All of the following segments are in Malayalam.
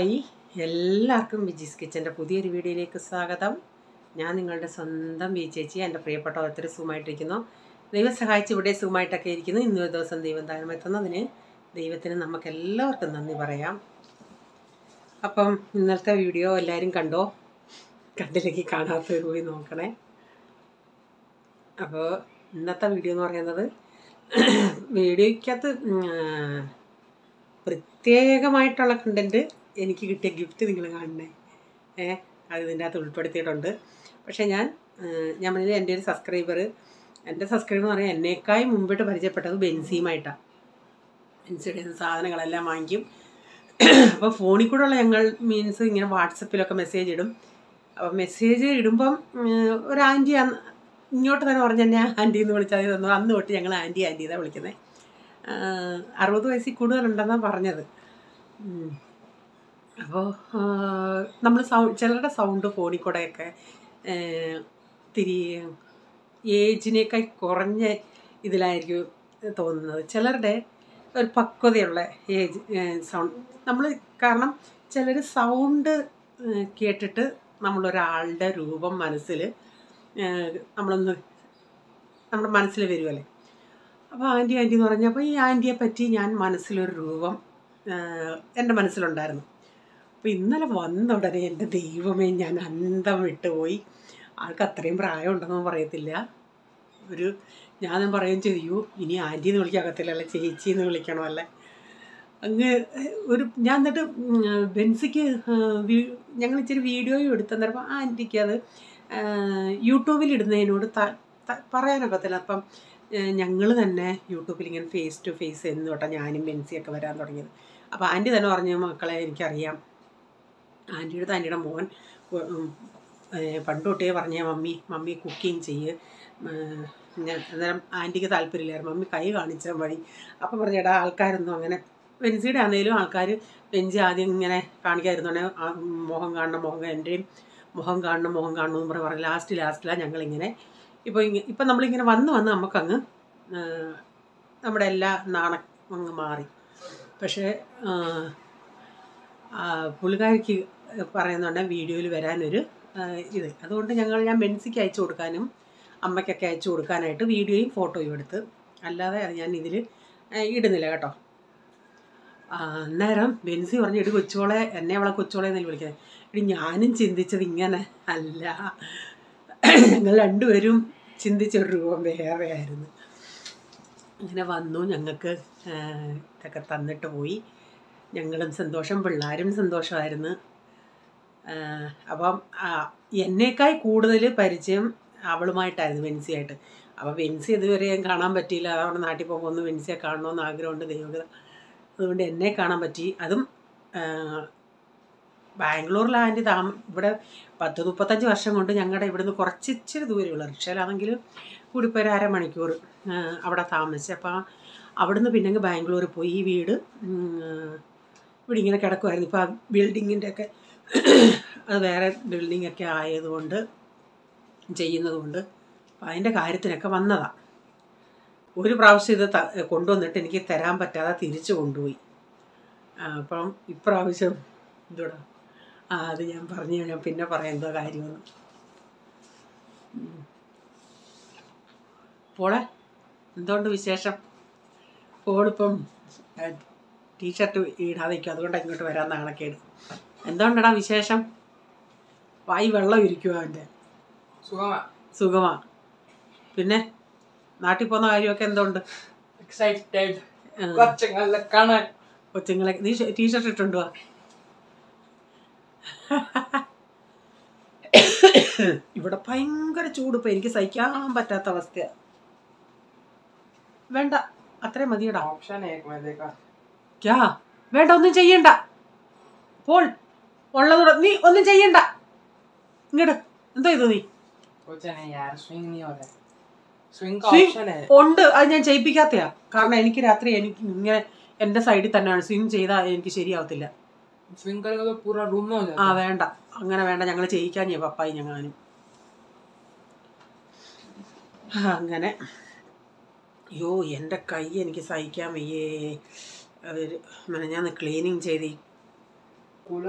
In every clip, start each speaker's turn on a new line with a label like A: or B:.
A: ഹായ്, എല്ലാവർക്കും വിജീസ് കിച്ചൻ്റെ പുതിയൊരു വീഡിയോയിലേക്ക് സ്വാഗതം. ഞാൻ നിങ്ങളുടെ സ്വന്തം വി ചേച്ചി. എൻ്റെ പ്രിയപ്പെട്ട ഓരോരുത്തർ സുഖമായിട്ടിരിക്കുന്നു. ദൈവം സഹായിച്ച് ഇവിടെ സുഖമായിട്ടൊക്കെ ഇരിക്കുന്നു. ഇന്നൊരു ദിവസം ദൈവം താഴ്മെത്തുന്നതിന് ദൈവത്തിന് നമുക്കെല്ലാവർക്കും നന്ദി പറയാം. അപ്പം ഇന്നലത്തെ വീഡിയോ എല്ലാവരും കണ്ടോ? കണ്ടില്ലെങ്കിൽ കാണാത്തവർ പോയി നോക്കണേ. അപ്പോൾ ഇന്നത്തെ വീഡിയോ എന്ന് പറയുന്നത് വീഡിയോയ്ക്കകത്ത് പ്രത്യേകമായിട്ടുള്ള കണ്ടൻറ്റ് എനിക്ക് കിട്ടിയ ഗിഫ്റ്റ് നിങ്ങൾ കാണണേ. അത് ഇതിൻ്റെ അകത്ത് ഉൾപ്പെടുത്തിയിട്ടുണ്ട്. പക്ഷേ ഞാൻ പറഞ്ഞാൽ എൻ്റെ ഒരു സബ്സ്ക്രൈബർ എന്ന് പറഞ്ഞാൽ എന്നേക്കായി മുമ്പിട്ട് പരിചയപ്പെട്ടത് ബെൻസിയുമായിട്ടാണ്. ബെൻസിയുടെ സാധനങ്ങളെല്ലാം വാങ്ങിക്കും. അപ്പോൾ ഫോണിൽ കൂടെയുള്ള ഞങ്ങൾ മീൻസ് ഇങ്ങനെ വാട്സപ്പിലൊക്കെ മെസ്സേജ് ഇടും. അപ്പോൾ മെസ്സേജ് ഇടുമ്പം ഒരു ആൻറ്റി ഇങ്ങോട്ട് തന്നെ പറഞ്ഞ് എന്നെ ആൻറ്റി എന്ന് വിളിച്ചാൽ തന്നു. അന്ന് തൊട്ട് ഞങ്ങൾ ആൻറ്റി ഇതാണ് വിളിക്കുന്നത്. 60 വയസ്സിൽ കൂടുതലുണ്ടെന്നാണ് പറഞ്ഞത്. അപ്പോൾ നമ്മൾ ചിലരുടെ സൗണ്ട് ഫോണിൽ കൂടെയൊക്കെ ഏജിനേക്കാൾ കുറഞ്ഞ ഇതിലായിരിക്കും തോന്നുന്നത്. ചിലരുടെ ഒരു പക്വതയുള്ള ഏജ് സൗണ്ട് കാരണം ചിലർ സൗണ്ട് കേട്ടിട്ട് നമ്മളൊരാളുടെ രൂപം മനസ്സിൽ നമ്മുടെ മനസ്സിൽ വരുമല്ലേ. അപ്പോൾ ആൻറ്റി എന്ന് പറഞ്ഞപ്പോൾ ഈ ആൻറ്റിയെ പറ്റി ഞാൻ മനസ്സിലൊരു രൂപം എൻ്റെ മനസ്സിലുണ്ടായിരുന്നു. അപ്പോൾ ഇന്നലെ വന്ന ഉടനെ എൻ്റെ ദൈവമേ, ഞാൻ അന്തം വിട്ടുപോയി. ആൾക്ക് അത്രയും പ്രായമുണ്ടെന്നൊന്നും പറയത്തില്ല. ഞാനും പറയുകയും ചെയ്തു, ഇനി ആൻറ്റി എന്ന് വിളിക്കാക്കത്തില്ലല്ലേ, ചേച്ചി എന്ന് വിളിക്കണമല്ലേ. ഞാൻ എന്നിട്ട് ബെൻസിക്ക് ഞങ്ങൾ ഇച്ചിരി വീഡിയോയും എടുത്തന്നേരപ്പോൾ ആൻറ്റിക്ക് അത് യൂട്യൂബിൽ ഇടുന്നതിനോട് പറയാനൊക്കത്തില്ല. അപ്പം ഞങ്ങൾ തന്നെ യൂട്യൂബിൽ ഇങ്ങനെ ഫേസ് ടു ഫേസ് എന്ന് തൊട്ടാ ഞാനും ബെൻസിയൊക്കെ വരാൻ തുടങ്ങിയത്. അപ്പോൾ ആൻറ്റി തന്നെ പറഞ്ഞു, മക്കളെ എനിക്കറിയാം, ആൻറ്റിയുടെ മോൻ പണ്ട് തൊട്ടേ പറഞ്ഞ മമ്മി കുക്കിംഗ് ചെയ്യ്. അന്നേരം ആൻറ്റിക്ക് താല്പര്യമില്ലായിരുന്നു, മമ്മി കൈ കാണിച്ചാൽ മതി. അപ്പം പറഞ്ഞേടാ, ആൾക്കാരൊന്നും അങ്ങനെ ബെൻസിയുടെ ആണെങ്കിലും ആൾക്കാർ ബെൻസി ആദ്യം ഇങ്ങനെ കാണിക്കാതിരുന്നോണ്ടേ മുഖം കാണണം, എൻ്റെയും മുഖം കാണണം എന്ന് പറഞ്ഞ് ലാസ്റ്റിലാണ് ഞങ്ങളിങ്ങനെ ഇപ്പം നമ്മളിങ്ങനെ വന്ന് നമുക്കങ്ങ് നമ്മുടെ എല്ലാ അങ്ങ് മാറി. പക്ഷേ പുള്ളിക്കാരിക്ക് പറയുന്നുണ്ട് വീഡിയോയിൽ വരാനൊരു അതുകൊണ്ട് ഞാൻ ബെൻസിക്ക് അയച്ചു കൊടുക്കാനും അമ്മയ്ക്കൊക്കെ അയച്ചു കൊടുക്കാനായിട്ട് വീഡിയോയും ഫോട്ടോയും എടുത്ത്, അല്ലാതെ ഞാൻ ഇതിൽ ഇടുന്നില്ല കേട്ടോ. അന്നേരം ബെൻസി പറഞ്ഞു, എടി കൊച്ചോളെ, അവളെ കൊച്ചോളെ എന്നല്ല വിളിക്കുന്നത്. എടി ഞാനും ചിന്തിച്ചത് ഇങ്ങനെ അല്ല, ഞങ്ങൾ രണ്ടുപേരും ചിന്തിച്ചൊരു രൂപം വേറെ ആയിരുന്നു. അങ്ങനെ വന്നു, ഞങ്ങൾക്ക് ഇതൊക്കെ തന്നിട്ട് പോയി. ഞങ്ങളും സന്തോഷം, പിള്ളേരും സന്തോഷമായിരുന്നു. അപ്പം എന്നേക്കാൾ കൂടുതൽ പരിചയം അവളുമായിട്ടായിരുന്നു, ബെൻസിയായിട്ട്. അപ്പോൾ ബെൻസി ഇതുവരെ കാണാൻ പറ്റിയില്ല. അതവിടെ നാട്ടിൽ പോകുമ്പോൾ ഒന്ന് ബെൻസിയെ കാണണമെന്ന് ആഗ്രഹമുണ്ട് ദൈവം. അതുകൊണ്ട് എന്നെ കാണാൻ പറ്റി. അതും ബാംഗ്ലൂരിലെ ആൻറ്റി ഇവിടെ 30-35 വർഷം കൊണ്ട് ഞങ്ങളുടെ ഇവിടുന്ന് ഇച്ചിരി ദൂരമുള്ള റിക്ഷയിലാണെങ്കിലും കൂടിപ്പോയി 1/2 മണിക്കൂർ അവിടെ താമസിച്ച്. അപ്പോൾ അവിടുന്ന് പിന്നെ ബാംഗ്ലൂർ പോയി. ഈ വീട് ഇവിടെ ഇങ്ങനെ കിടക്കുമായിരുന്നു. ഇപ്പോൾ ആ ബിൽഡിങ്ങിൻ്റെ ഒക്കെ അത് വേറെ ബിൽഡിങ്ങൊക്കെ ആയതുകൊണ്ട് ചെയ്യുന്നതുകൊണ്ട് അപ്പോൾ അതിൻ്റെ കാര്യത്തിനൊക്കെ വന്നതാണ്. ഒരു പ്രാവശ്യം ഇത് കൊണ്ടുവന്നിട്ട് എനിക്ക് തരാൻ പറ്റാതെ തിരിച്ചു കൊണ്ടുപോയി. അപ്പം ഇപ്രാവശ്യം ഇതോടാ അത് ഞാൻ പിന്നെ പറയാം എന്തോ കാര്യമെന്ന്. പോളെ, എന്തുകൊണ്ട് വിശേഷം? പോളിപ്പം ടീഷർട്ട് ഇടാതെ വയ്ക്കും, അതുകൊണ്ടാണ് ഇങ്ങോട്ട് വരാൻ നാണക്കേട്. എന്തുകൊണ്ടടാ വിശേഷം? വായി വെള്ളം ഇരിക്കുമോ അവൻ്റെ? സുഖമാ. പിന്നെ നാട്ടിൽ പോകുന്ന കാര്യമൊക്കെ എന്തുകൊണ്ട്? കൊച്ചുങ്ങളെ നീ ടീഷർട്ട് ഇട്ടുണ്ടോ? ഇവിടെ ഭയങ്കര ചൂട്. ഇപ്പം എനിക്ക് സഹിക്കാൻ പറ്റാത്ത അവസ്ഥയാണ്. വേണ്ട, അത്രയും മതിയടാ. വേണ്ട, ഒന്നും ചെയ്യണ്ട. പോൾ ഉള്ളതോടെ നീ ഒന്നും ചെയ്യണ്ട. ഇങ്ങോട്ട് എന്തോ ഇത് നീ ഉണ്ട്. അത് ഞാൻ ചെയ്യിപ്പിക്കാത്തയാ. കാരണം എനിക്ക് രാത്രി ഇങ്ങനെ എൻ്റെ സൈഡിൽ തന്നെയാണ്. സ്വിങ് ചെയ്താൽ എനിക്ക് ശരിയാവത്തില്ല. വേണ്ട, അങ്ങനെ വേണ്ട. ഞങ്ങൾ ചെയ്യിക്കാൻ പപ്പായി ഞങ്ങാനും അങ്ങനെ. അയ്യോ, എൻ്റെ കൈ എനിക്ക് സഹിക്കാൻ വയ്യേ. ഞാൻ ക്ലീനിങ് ചെയ്ത്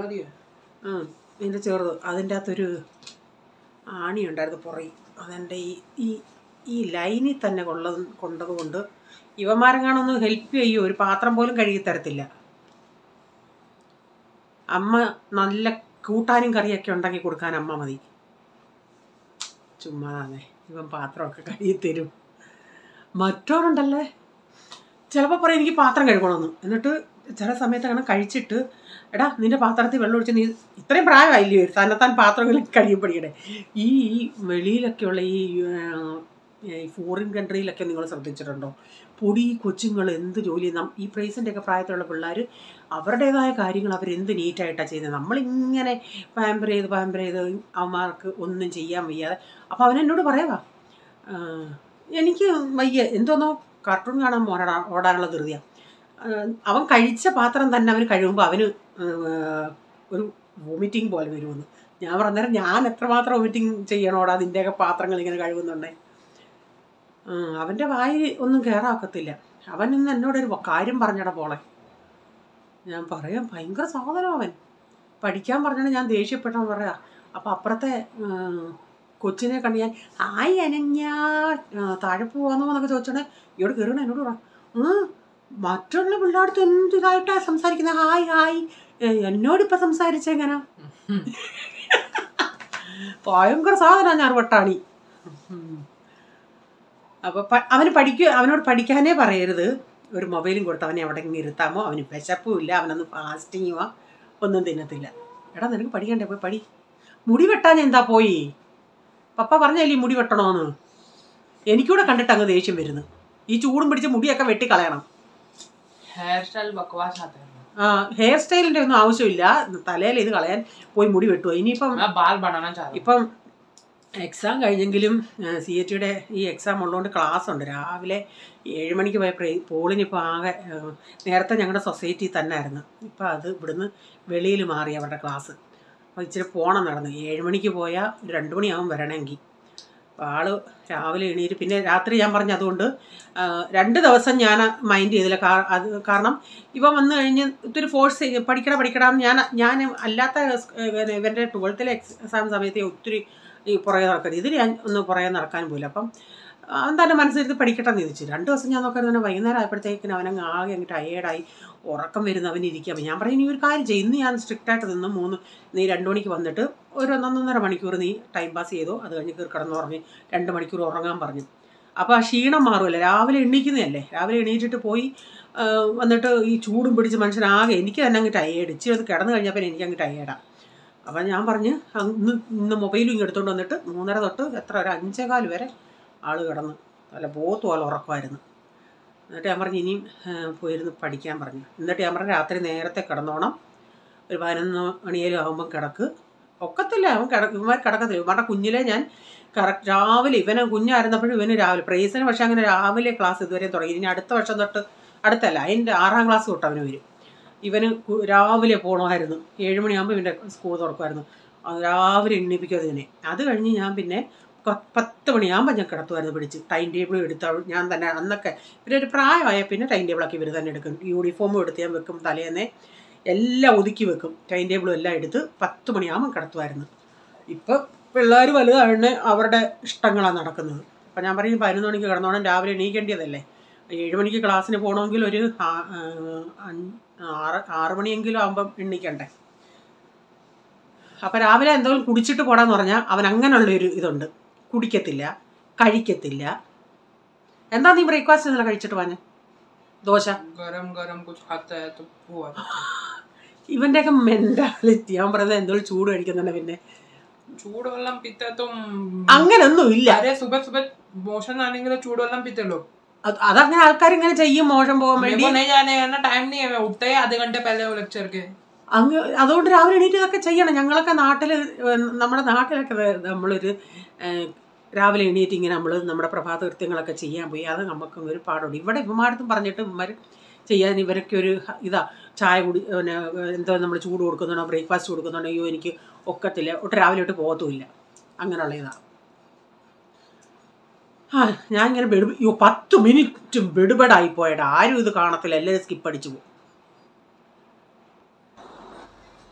A: ഇതിൻ്റെ ചെറുത് അതിൻ്റെ അകത്തൊരു ആണി ഉണ്ടായിരുന്നു പുറകെ. അതെൻ്റെ ഈ ലൈനിൽ തന്നെ കൊണ്ടതുകൊണ്ട് ഇവന്മാരെങ്ങാണൊന്ന് ഹെൽപ്പ് ചെയ്യും. ഒരു പാത്രം പോലും കഴുകി തരത്തില്ല. അമ്മ നല്ല കൂട്ടാനും കറിയൊക്കെ ഉണ്ടാക്കി കൊടുക്കാൻ അമ്മ മതി. ചുമ്മാതാണേ ഇവൻ പാത്രമൊക്കെ കഴുകി തരും. മറ്റോരുണ്ടല്ലേ ചിലപ്പോൾ പറയും എനിക്ക് പാത്രം കഴുകണമെന്ന്. എന്നിട്ട് ചില സമയത്ത് അങ്ങനെ കഴിച്ചിട്ട് എടാ നിൻ്റെ പാത്രത്തിൽ വെള്ളം ഒഴിച്ച് നീ ഇത്രയും പ്രായമായില്ലേ തന്നെത്താൻ പാത്രങ്ങളിൽ കഴിയുമ്പോഴേ ഈ വെളിയിലൊക്കെയുള്ള ഈ ഫോറിൻ കൺട്രിയിലൊക്കെ നിങ്ങൾ ശ്രദ്ധിച്ചിട്ടുണ്ടോ? പൊടി കൊച്ചുങ്ങൾ എന്ത് ജോലി ഈ പ്രൈസിൻ്റെയൊക്കെ പ്രായത്തിലുള്ള പിള്ളേർ അവരുടേതായ കാര്യങ്ങൾ അവരെന്ത് നീറ്റായിട്ടാണ് ചെയ്യുന്നത്. നമ്മളിങ്ങനെ പാമ്പർ ചെയ്ത് അവന്മാർക്ക് ഒന്നും ചെയ്യാൻ വയ്യാതെ. അപ്പോൾ അവനെന്നോട് പറയാവാ എനിക്ക് വയ്യ എന്തോന്നോ കാർട്ടൂൺ കാണാൻ ഓടാനുള്ള ധൃതിയാണ്. അവൻ കഴിച്ച പാത്രം തന്നെ അവന് കഴിയുമ്പോൾ അവന് ഒരു വോമിറ്റിംഗ് പോലെ വരുമെന്ന്. ഞാൻ പറഞ്ഞേരം ഞാൻ എത്രമാത്രം വോമിറ്റിംഗ് ചെയ്യണോടാ നിൻ്റെയൊക്കെ പാത്രങ്ങൾ ഇങ്ങനെ കഴിവുന്നുണ്ടേ. അവൻ്റെ വായിൽ ഒന്നും കയറാക്കത്തില്ല. അവൻ ഇന്ന് എന്നോടൊരു കാര്യം പറഞ്ഞടാ പോളെ. ഞാൻ പറയാം ഭയങ്കര സാധനം അവൻ. പഠിക്കാൻ പറഞ്ഞാൽ ഞാൻ ദേഷ്യപ്പെട്ടെന്ന് പറയാം. അപ്പം അപ്പുറത്തെ കൊച്ചിനെ കണ്ട് ഞാൻ ഹായ് അനന്യ താഴെ പോവാന്നോ എന്നൊക്കെ ചോദിച്ചോണേ ഇയോട് കയറണേ എന്നോട് പറ മറ്റുള്ള പിള്ളേർക്ക് എന്ത് ഇതായിട്ടാ സംസാരിക്കുന്നത്. ഹായ് എന്നോടിപ്പം സംസാരിച്ചെങ്ങനെ ഭയങ്കര സാധനമാണ് ഞാൻ വട്ടാണി. അപ്പോൾ അവനോട് പഠിക്കാനേ പറയരുത്. ഒരു മൊബൈലും കൊടുത്ത് അവനെ എവിടെ ഇരുത്താമോ. അവന് വിശപ്പും ഇല്ല, അവനൊന്നും ഫാസ്റ്റിങ്ങുമോ ഒന്നും തിന്നത്തില്ല. എടാ നിനക്ക് പഠിക്കണ്ടേ പോയി പഠി. മുടി വെട്ടാൻ എന്താ പോയി പപ്പ പറഞ്ഞല്ലേ മുടി വെട്ടണമെന്ന്. എനിക്കൂടെ കണ്ടിട്ട് അങ്ങ് ദേഷ്യം വരുന്നു. ഈ ചൂടും പിടിച്ച് മുടിയൊക്കെ വെട്ടിക്കളയണം. ഹെയർ സ്റ്റൈലിൻ്റെ ഒന്നും ആവശ്യമില്ല. തലയിൽ ഇത് കളയാൻ പോയി മുടി വെട്ടുക. ഇപ്പം എക്സാം കഴിഞ്ഞെങ്കിലും CAT-യുടെ ഈ എക്സാം ഉള്ളതുകൊണ്ട് ക്ലാസ് ഉണ്ട്. രാവിലെ 7 മണിക്ക് പോയ പോളിനിപ്പോൾ ആകെ നേരത്തെ ഞങ്ങളുടെ സൊസൈറ്റി തന്നെ ആയിരുന്നു. ഇപ്പം അത് ഇവിടുന്ന് വെളിയിൽ മാറി അവരുടെ ക്ലാസ്. അപ്പോൾ ഇച്ചിരി പോണം നടന്ന് 7 മണിക്ക് പോയാൽ 2 മണിയാവും വരണമെങ്കിൽ. അപ്പോൾ ആൾ രാവിലെ എണീറ്റ് പിന്നെ രാത്രി ഞാൻ പറഞ്ഞു അതുകൊണ്ട് 2 ദിവസം ഞാൻ മൈൻഡ് ചെയ്തില്ല. കാരണം ഇവ വന്നു കഴിഞ്ഞ് ഒത്തിരി ഫോഴ്സ് പഠിക്കണമെന്ന് ഞാൻ അല്ലാത്ത ഇവൻ്റെ 12th എക്സാം സമയത്ത് ഒത്തിരി ഈ പുറകെ നടക്കരുത്. ഇതിൽ ഞാൻ ഒന്ന് പുറകെ നടക്കാനും പോയില്ല. അപ്പം അവൻ തന്നെ മനസ്സിലെടുത്ത് പഠിക്കട്ടെന്ന് ചോദിച്ചു. 2 ദിവസം ഞാൻ നോക്കാൻ തന്നെ വൈകുന്നേരം ആയപ്പോഴത്തേക്കിന് അവനങ്ങ് ആകെ അങ്ങ് ടയേർഡായി ഉറക്കം വരുന്ന അവനിരിക്കുക. ഞാൻ പറയും നീ ഒരു കാര്യം ചെയ്യും, ഇന്ന് ഞാൻ സ്ട്രിക്റ്റായിട്ട് നീ 2 മണിക്ക് വന്നിട്ട് ഒരു 1.5 മണിക്കൂർ നീ ടൈം പാസ് ചെയ്തോ, അത് കഴിഞ്ഞ് കിടന്ന് പറഞ്ഞ് 2 മണിക്കൂർ ഉറങ്ങാൻ പറഞ്ഞു. അപ്പോൾ ആ ക്ഷീണം മാറുമല്ലോ. രാവിലെ എണീക്കുന്നതല്ലേ, രാവിലെ എണീറ്റിട്ട് പോയി വന്നിട്ട് ഈ ചൂടും പിടിച്ച് മനുഷ്യനാകെ എനിക്ക് തന്നെ അങ്ങ് ടയേർഡ്. ഇച്ചിരി അത് കിടന്നു കഴിഞ്ഞപ്പോൾ എനിക്കങ്ങ് ടയേർഡാണ്. അപ്പം ഞാൻ പറഞ്ഞ് ഇന്ന് മൊബൈലും ഇങ്ങ് എടുത്തുകൊണ്ട് വന്നിട്ട് 3:30 തൊട്ട് ഒരു 5:15 വരെ ആൾ കിടന്ന് നല്ല പോത്ത് പോലെ ഉറക്കമായിരുന്നു. എന്നിട്ട് ഞാൻ പറഞ്ഞു ഇനിയും പോയിരുന്ന് പഠിക്കാൻ പറഞ്ഞു. എന്നിട്ട് ഞാൻ പറഞ്ഞു രാത്രി നേരത്തെ കിടന്നോണം, ഒരു 11 മണിയേലും ആകുമ്പം കിടക്ക്. ഒക്കത്തില്ല ഇവന്മാർ കിടക്കത്തില്ല. ഇവന്മാരുടെ കുഞ്ഞിലെ ഞാൻ കറക്റ്റ് രാവിലെ കുഞ്ഞായിരുന്നപ്പോഴും ഇവന് രാവിലെ പ്രൈസിന് പക്ഷേ അങ്ങനെ രാവിലെ ക്ലാസ് ഇതുവരെ തുടങ്ങി. ഇനി അടുത്ത വർഷം തൊട്ട് അടുത്തല്ല അതിൻ്റെ 6ാം ക്ലാസ് തൊട്ട് അവന് വരും. ഇവന് രാവിലെ പോകണമായിരുന്നു. 7 മണിയാകുമ്പോൾ ഇവൻ്റെ സ്കൂൾ തുറക്കുമായിരുന്നു. രാവിലെ എണ്ണിപ്പിക്കാതെ ഇതിനെ. അത് കഴിഞ്ഞ് ഞാൻ പിന്നെ 10 മണിയാകുമ്പോൾ ഞാൻ കിടത്തുമായിരുന്നു പിടിച്ച്. ടൈം ടേബിളും എടുത്ത് ഞാൻ തന്നെ അന്നൊക്കെ ഇവരൊരു പ്രായമായ പിന്നെ ടൈം ടേബിളൊക്കെ ഇവർ തന്നെ എടുക്കും. യൂണിഫോമും എടുത്ത് ഞാൻ വെക്കും, തലേന്നെ എല്ലാം ഒതുക്കി വെക്കും, ടൈം ടേബിളും എല്ലാം എടുത്ത് 10 മണിയാകുമ്പോൾ കിടത്തുമായിരുന്നു. ഇപ്പം പിള്ളേർ വലുതാണ്, അവരുടെ ഇഷ്ടങ്ങളാണ് നടക്കുന്നത്. അപ്പം ഞാൻ പറയും 11 മണിക്ക് കിടന്നോണം, രാവിലെ എണീക്കേണ്ടതല്ലേ. 7 മണിക്ക് ക്ലാസ്സിന് പോകണമെങ്കിൽ ഒരു 6 മണിയെങ്കിലും ആകുമ്പം എണ്ണിക്കണ്ടേ. അപ്പം രാവിലെ എന്തെങ്കിലും കുടിച്ചിട്ട് പോടാന്ന് പറഞ്ഞാൽ അവൻ അങ്ങനെയുള്ളൊരു ഇതുണ്ട്. കുടിക്കത്തില്ല, കഴിക്കത്തില്ല. എന്താ നീ ബ്രേക്ക്ഫാസ്റ്റ് ഇന്നലെ കഴിച്ചിട്ട് പോന്നെ? ദോശ. ഇവൻ്റെയൊക്കെ മെന്റാലിറ്റി ഞാൻ പറയുന്നത് എന്തെങ്കിലും ചൂട് കഴിക്കുന്നുണ്ട്. പിന്നെ
B: ചൂടുവെള്ളം പിത്തത്തും
A: അങ്ങനൊന്നും ഇല്ല.
B: മോശം ആണെങ്കിലും ചൂടുവെള്ളം പിത്തല്ലോ.
A: അതങ്ങനെ ആൾക്കാർ ഇങ്ങനെ ചെയ്യും മോശം പോകാൻ വേണ്ടി. അതുകൊണ്ട് രാവിലെ എണീറ്റ് ഇതൊക്കെ ചെയ്യണം. ഞങ്ങളൊക്കെ നമ്മുടെ നാട്ടിലൊക്കെ നമ്മളൊരു രാവിലെ എണീറ്റ് ഇങ്ങനെ നമ്മുടെ പ്രഭാത കൃത്യങ്ങളൊക്കെ ചെയ്യാൻ പോയി. അത് നമുക്കും ഒരു പാടുണ്ട്. ഇവിടെ ഇവന്മാരടുത്തും പറഞ്ഞിട്ട് ഇവന്മാർ ചെയ്യാൻ ഇവരൊക്കെ ഒരു ചായ പിന്നെ എന്തോ നമ്മൾ ചൂട് കൊടുക്കുന്നുണ്ടോ, ബ്രേക്ക്ഫാസ്റ്റ് കൊടുക്കുന്നുണ്ടോ, അയ്യോ എനിക്ക് ഒക്കത്തില്ല, ഒട്ട് രാവിലെ ഇട്ട് പോകത്തുമില്ല. അങ്ങനെയുള്ള ഇതാണ്. ഞാൻ ഇങ്ങനെ 10 മിനിറ്റ് ബെടുബെടായിപ്പോയടാ. ആരും ഇത് കാണത്തില്ല, എല്ലാവരും സ്കിപ്പ് അടിച്ചു പോകും.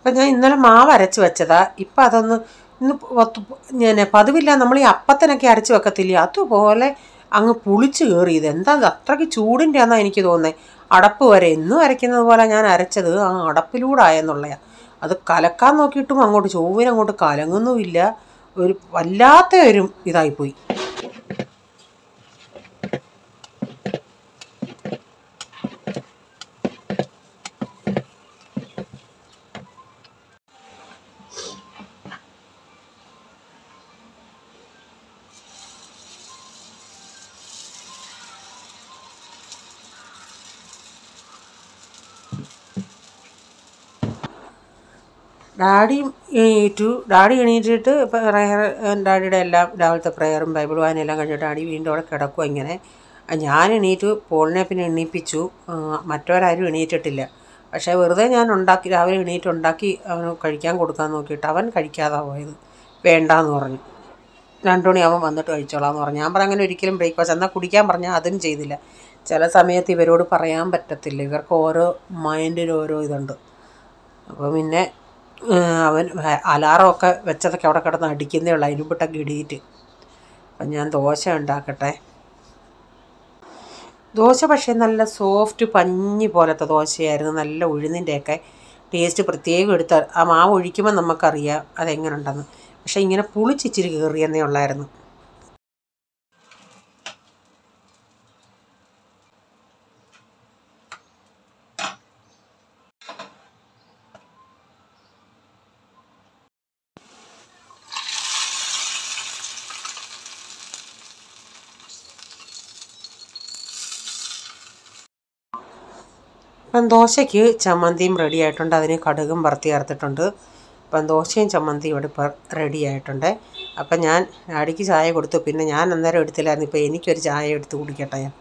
A: അപ്പം ഞാൻ ഇന്നലെ മാവ് അരച്ച് വെച്ചതാ. ഇപ്പം അതൊന്ന് ഞാൻ പതിവില്ല, നമ്മൾ ഈ അപ്പത്തിനൊക്കെ അരച്ച് വെക്കത്തില്ലേ, അതുപോലെ അങ്ങ് പുളിച്ച് കയറി. ഇതെന്താ അത്രയ്ക്ക് ചൂടിൻ്റെ ആണെന്നാണ് എനിക്ക് തോന്നുന്നത്. അടപ്പ് വരെ എന്നും അരയ്ക്കുന്നത് പോലെ ഞാൻ അരച്ചത് ആ അടപ്പിലൂടെ ആയെന്നുള്ളതാണ്. അത് കലക്കാൻ നോക്കിയിട്ടും അങ്ങോട്ട് ചൊവ്വിനങ്ങോട്ട് കലങ്ങുന്നുമില്ല. ഒരു വല്ലാത്ത ഒരു ഇതായിപ്പോയി. ഡാഡി എണീറ്റിട്ട് ഡാഡിയുടെ എല്ലാം രാവിലത്തെ പ്രയറും ബൈബിൾ വായനയെല്ലാം കഴിഞ്ഞിട്ട് ഡാഡി വീണ്ടും അവിടെ കിടക്കുക. ഇങ്ങനെ ഞാൻ എണീറ്റ് പോളിനെ പിന്നെ എണീപ്പിച്ചു. മറ്റവരാരും എണീറ്റിട്ടില്ല. പക്ഷേ വെറുതെ ഞാൻ രാവിലെ എണീറ്റ് ഉണ്ടാക്കി അവന് കഴിക്കാൻ കൊടുക്കാൻ നോക്കിയിട്ട് അവൻ കഴിക്കാതെ പോയത്. വേണ്ടാന്ന് പറഞ്ഞു. 2 മണിയാവുമ്പോൾ വന്നിട്ട് കഴിച്ചോളാന്ന് പറഞ്ഞു. ഞാൻ പറഞ്ഞു അങ്ങനെ ഒരിക്കലും ബ്രേക്ക്ഫാസ്റ്റ് എന്നാൽ കുടിക്കാൻ പറഞ്ഞാൽ അതും ചെയ്തില്ല. ചില സമയത്ത് ഇവരോട് പറയാൻ പറ്റത്തില്ല, ഇവർക്ക് ഓരോ മൈൻഡിന് ഓരോ ഇതുണ്ട്. അപ്പോൾ പിന്നെ അവൻ അലാറമൊക്കെ വെച്ചതൊക്കെ അവിടെ കിടന്ന് അടിക്കുന്നേ ഉള്ളൂ, അതിനുമ്പിട്ടൊക്കെ ഇടിയിട്ട്. അപ്പം ഞാൻ ദോശ ഉണ്ടാക്കട്ടെ. ദോശ പക്ഷേ നല്ല സോഫ്റ്റ് പഞ്ഞി പോലത്തെ ദോശയായിരുന്നു. നല്ല ഉഴുന്നിൻ്റെയൊക്കെ ടേസ്റ്റ് പ്രത്യേകം എടുത്താൽ ആ മാവ് ഒഴിക്കുമ്പോൾ നമുക്കറിയാം അതെങ്ങനെ ഉണ്ടെന്ന്. പക്ഷേ ഇങ്ങനെ പുളിച്ചിച്ചിരി കയറിയെന്നേ ഉള്ളായിരുന്നു. അപ്പം ദോശയ്ക്ക് ചമ്മന്തിയും റെഡി ആയിട്ടുണ്ട്. അതിന് കടുകും വറുത്തി ചേർത്തിട്ടുണ്ട്. അപ്പം ദോശയും ചമ്മന്തിയും ഇവിടെ ഇപ്പോൾ റെഡി ആയിട്ടുണ്ട്. അപ്പം ഞാൻ ഡാഡിക്ക് ചായ കൊടുത്തു. പിന്നെ ഞാൻ അന്നേരം എടുത്തില്ലായിരുന്നു. ഇപ്പോൾ എനിക്കൊരു ചായ എടുത്ത് കുടിക്കട്ടെ ഞാൻ.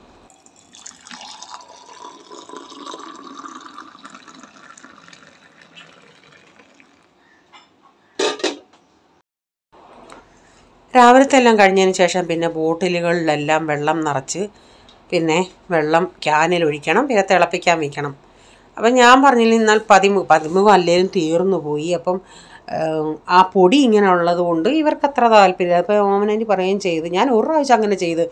A: രാവിലത്തെ എല്ലാം കഴിഞ്ഞതിന് ശേഷം പിന്നെ ബോട്ടിലുകളിലെല്ലാം വെള്ളം നിറച്ച് പിന്നെ വെള്ളം ക്യാനിൽ ഒഴിക്കണം, പിന്നെ തിളപ്പിക്കാൻ വയ്ക്കണം. അപ്പം ഞാൻ പറഞ്ഞില്ല എന്നാൽ പതിമുഖം അല്ലെങ്കിലും തീർന്നു പോയി. അപ്പം ആ പൊടി ഇങ്ങനെ ഉള്ളത് കൊണ്ട് ഇവർക്ക് അത്ര താല്പര്യമില്ല. അപ്പോൾ ഓമനേൻ്റി പറയുകയും ചെയ്ത്, ഞാൻ ഒരു പ്രാവശ്യം അങ്ങനെ ചെയ്ത്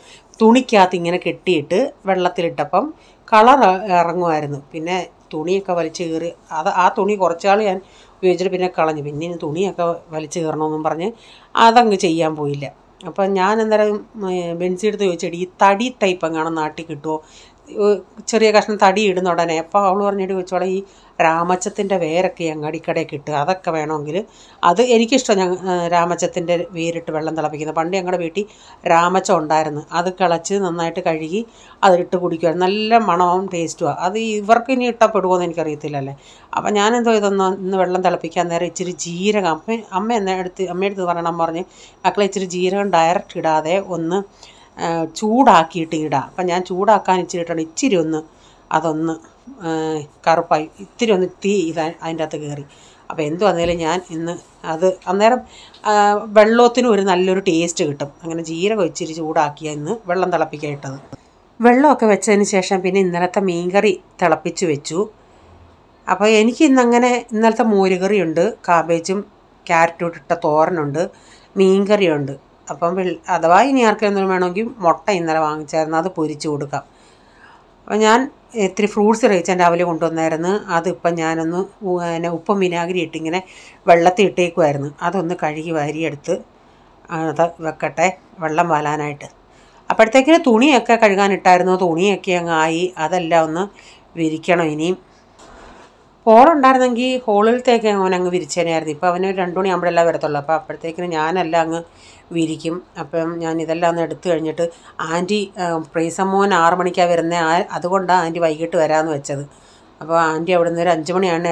A: തുണിക്കകത്ത് ഇങ്ങനെ കെട്ടിയിട്ട് വെള്ളത്തിലിട്ടപ്പം കളർ ഇറങ്ങുമായിരുന്നു. പിന്നെ തുണിയൊക്കെ വലിച്ച് കീറി ആ തുണി കുറച്ചാൾ ഞാൻ ഉപയോഗിച്ചിട്ട് പിന്നെ കളഞ്ഞു. പിന്നെ ഇനി തുണിയൊക്കെ വലിച്ച് കീറണമെന്നും പറഞ്ഞ് അതങ്ങ് ചെയ്യാൻ പോയില്ല. അപ്പം ഞാൻ അന്നേരം ബെൻസി എടുത്ത് ചോദിച്ചെടി ഈ തടി ടൈപ്പ് എങ്ങാനും നാട്ടിൽ കിട്ടുമോ, ചെറിയ കഷ്ണം തടി ഇടുന്ന ഉടനെ. അപ്പോൾ അവൾ പറഞ്ഞിട്ട് ചോദിച്ചോളെ ഈ രാമച്ചത്തിൻ്റെ വേരൊക്കെ അങ്ങാടിക്കടയിൽ കിട്ടുക, അതൊക്കെ വേണമെങ്കിൽ അത് എനിക്കിഷ്ടം. രാമച്ചത്തിൻ്റെ വേരിട്ട് വെള്ളം തിളപ്പിക്കുന്നത്. പണ്ട് ഞങ്ങളുടെ വീട്ടിൽ രാമച്ചം ഉണ്ടായിരുന്നു. അത് കിളച്ച് നന്നായിട്ട് കഴുകി അതിട്ട് കുടിക്കുമായിരുന്നു. നല്ല മണവും ടേസ്റ്റുമാണ്. അത് ഇവർക്ക് ഇനി ഇഷ്ടപ്പെടുമോയെന്ന് എനിക്കറിയത്തില്ലല്ലേ. അപ്പം ഞാനെന്തോ ഇന്ന് വെള്ളം തിളപ്പിക്കാൻ നേരം ഇച്ചിരി ജീരകം അമ്മയെടുത്ത് പറയണം പറഞ്ഞ് മക്കളെ ഇച്ചിരി ജീരകം ഡയറക്റ്റ് ഇടാതെ ഒന്ന് ചൂടാക്കിയിട്ട് ഇടാം. അപ്പം ഞാൻ ചൂടാക്കാൻ ഇച്ചിരി ഇട്ടാണ് ഇച്ചിരി ഒന്ന് അതൊന്ന് കറുപ്പായി ഇത്തിരി ഒന്ന് തീ അതിൻ്റെ അകത്ത് കയറി. അപ്പോൾ എന്തു വന്നാലും ഞാൻ ഇന്ന് അത് അന്നേരം വെള്ളത്തിനും ഒരു നല്ലൊരു ടേസ്റ്റ് കിട്ടും. അങ്ങനെ ജീരകം ഇച്ചിരി ചൂടാക്കിയാണ് ഇന്ന് വെള്ളം തിളപ്പിക്കാൻ ഇട്ടത്. വെള്ളമൊക്കെ വെച്ചതിന് ശേഷം പിന്നെ ഇന്നലത്തെ മീൻകറി തിളപ്പിച്ച് വെച്ചു. അപ്പോൾ എനിക്ക് ഇന്നങ്ങനെ ഇന്നലത്തെ മോരുകറിയുണ്ട്, കാബേജും ക്യാരറ്റും ഇട്ട തോരനുണ്ട്, മീൻകറിയുണ്ട്. അപ്പം അഥവാ ഇനി ആർക്കെന്തെങ്കിലും വേണമെങ്കിൽ മുട്ട ഇന്നലെ വാങ്ങിച്ചായിരുന്നു, അത് പൊരിച്ച് കൊടുക്കാം. അപ്പം ഞാൻ ഇത്തിരി ഫ്രൂട്ട്സ് കഴിച്ചാൽ രാവിലെ കൊണ്ടുവന്നായിരുന്നു. അതിപ്പം ഞാനൊന്ന് ഉപ്പും വിനാഗിരി ഇട്ടിങ്ങനെ വെള്ളത്തിൽ ഇട്ടേക്കുമായിരുന്നു. അതൊന്ന് കഴുകി വാരിയെടുത്ത് അത് വെക്കട്ടെ വെള്ളം വാലാനായിട്ട്. അപ്പോഴത്തേക്കിന് തുണിയൊക്കെ കഴുകാനിട്ടായിരുന്നു. തുണിയൊക്കെ അങ്ങ് ആയി. അതെല്ലാം ഒന്ന് വിരിക്കണം ഇനിയും. ഹോളുണ്ടായിരുന്നെങ്കിൽ ഹോളിലത്തേക്ക് അവനങ്ങ് വിരിച്ചേനായിരുന്നു. ഇപ്പോൾ അവന് 2 മണിയാകുമ്പോഴെല്ലാം വരത്തുള്ളൂ. അപ്പോൾ അപ്പോഴത്തേക്കിന് ഞാനെല്ലാം അങ്ങ് വിരിക്കും. അപ്പം ഞാൻ ഇതെല്ലാം ഒന്ന് എടുത്തു കഴിഞ്ഞിട്ട് ആൻറ്റി പ്രീസമ്മോൻ 6 മണിക്കാണ് വരുന്നത്, അതുകൊണ്ടാണ് ആൻറ്റി വൈകിട്ട് വരാമെന്ന് വെച്ചത്. അപ്പോൾ ആൻറ്റി അവിടെ നിന്ന് ഒരു 5 മണിയാണ്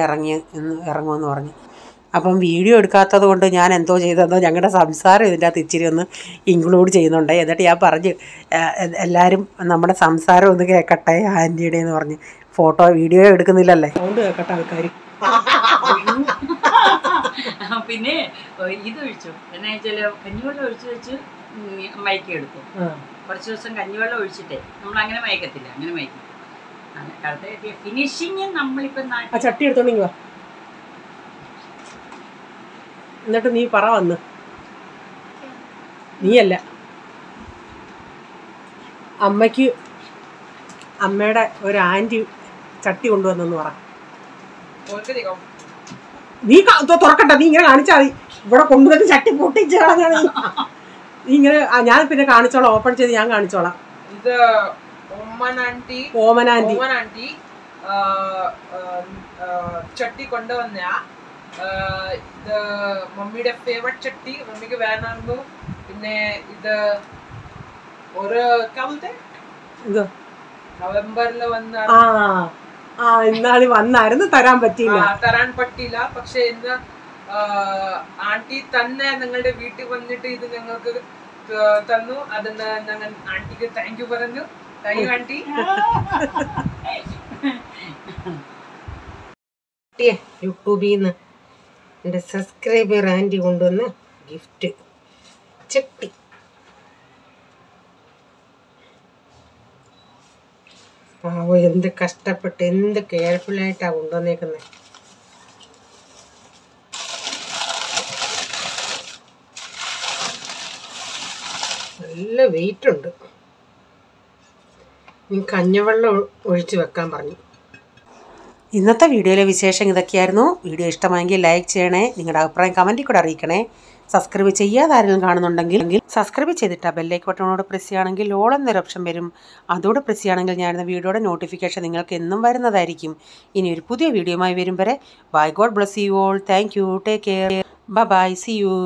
A: ഇറങ്ങുമെന്ന് പറഞ്ഞു. അപ്പം വീഡിയോ എടുക്കാത്തത് കൊണ്ട് ഞാൻ എന്തോ ചെയ്തതെന്നോ ഞങ്ങളുടെ സംസാരം ഇതിൻ്റെ അകത്ത് ഇച്ചിരി ഒന്ന് ഇൻക്ലൂഡ് ചെയ്യുന്നുണ്ട്. എന്നിട്ട് ഞാൻ പറഞ്ഞു എല്ലാവരും നമ്മുടെ സംസാരം ഒന്ന് കേൾക്കട്ടെ ആൻറ്റിയുടെ എന്ന് പറഞ്ഞ്. വീഡിയോ എടുക്കുന്നില്ലല്ലേ, സൗണ്ട് കേൾക്കട്ടെ ആൾക്കാർ.
C: പിന്നെ ഇത് ഒഴിച്ചു എന്നാ വെച്ചാൽ കഞ്ഞിവെള്ളം ഒഴിച്ച് വെച്ച് മയക്കി എടുക്കും. കുറച്ച് ദിവസം കഞ്ഞിവെള്ളം ഒഴിച്ചിട്ടേ നമ്മൾ അങ്ങനെ മയക്കത്തില്ല, അങ്ങനെ മയക്കും. ഫിനിഷിങ് നമ്മളിപ്പം
A: ചട്ടി എടുത്തോണ്ടെങ്കിൽ എന്നിട്ട് നീ പറ വന്ന്. നീയല്ല, അമ്മയ്ക്ക് അമ്മയുടെ ഒരു ആൻറ്റി ചട്ടി കൊണ്ടുവന്നെന്ന് പറ. നീ തുറക്കണ്ട, നീ ഇങ്ങനെ കാണിച്ചാൽ മതി. ഇവിടെ കൊണ്ടുവന്നിട്ട് ചട്ടി പൊട്ടിച്ച് കളഞ്ഞാൽ നീ ഇങ്ങനെ. ഞാൻ പിന്നെ കാണിച്ചോളാം, ഓപ്പൺ ചെയ്ത് ഞാൻ കാണിച്ചോളാം.
B: ഇത് ഓമനാൻറ്റി ചട്ടി കൊണ്ടുവന്ന ഇത് മമ്മിയുടെ ഫേവറേറ്റ് ചട്ടി. മമ്മിക്ക് വേണമായിരുന്നു. പിന്നെ ഇത് ഒരു നവംബറിൽ വന്ന
A: ഇന്നാളി വന്നായിരുന്നു, തരാൻ പറ്റിയില്ല.
B: പക്ഷെ ഇന്ന് ആന്റി തന്നെ നിങ്ങളുടെ വീട്ടിൽ വന്നിട്ട് ഇത് ഞങ്ങൾക്ക് തന്നു. അതിന് ഞങ്ങൾ ആന്റിക്ക് താങ്ക് യു പറഞ്ഞു. Thank you aunty.
A: യൂട്യൂബിൽ നിന്ന് എൻ്റെ സബ്സ്ക്രൈബർ ആൻറ്റി കൊണ്ടുവന്ന ഗിഫ്റ്റ് ചട്ടി. പാവ എന്ത് കഷ്ടപ്പെട്ട് എന്ത് കെയർഫുള്ളായിട്ടാണ് കൊണ്ടുവന്നേക്കുന്നത്. നല്ല വെയിറ്റ് ഉണ്ട്. നീ കഞ്ഞിവെള്ളം ഒഴിച്ച് വെക്കാൻ പറഞ്ഞു. ഇന്നത്തെ വീഡിയോയിലെ വിശേഷം ഇതൊക്കെയായിരുന്നു. വീഡിയോ ഇഷ്ടമായെങ്കിൽ ലൈക്ക് ചെയ്യണേ, നിങ്ങളുടെ അഭിപ്രായം കമൻറ്റിൽ കൂടെ അറിയിക്കണേ. സബ്സ്ക്രൈബ് ചെയ്യാതെ ആരെങ്കിലും കാണുന്നുണ്ടെങ്കിൽ സബ്സ്ക്രൈബ് ചെയ്തിട്ട് ആ ബെല്ലൈക്ക് ബട്ടണോട് പ്രസ് ചെയ്യുകയാണെങ്കിൽ ഓൾ എന്നൊരു ഓപ്ഷൻ വരും. അതോടെ പ്രസ് ചെയ്യുകയാണെങ്കിൽ ഞാനിരുന്ന വീഡിയോയുടെ നോട്ടിഫിക്കേഷൻ നിങ്ങൾക്ക് എന്നും വരുന്നതായിരിക്കും. ഇനി ഒരു പുതിയ വീഡിയോയുമായി വരും വരെ bye. God bless you all. Thank you. Take care. Bye. See U.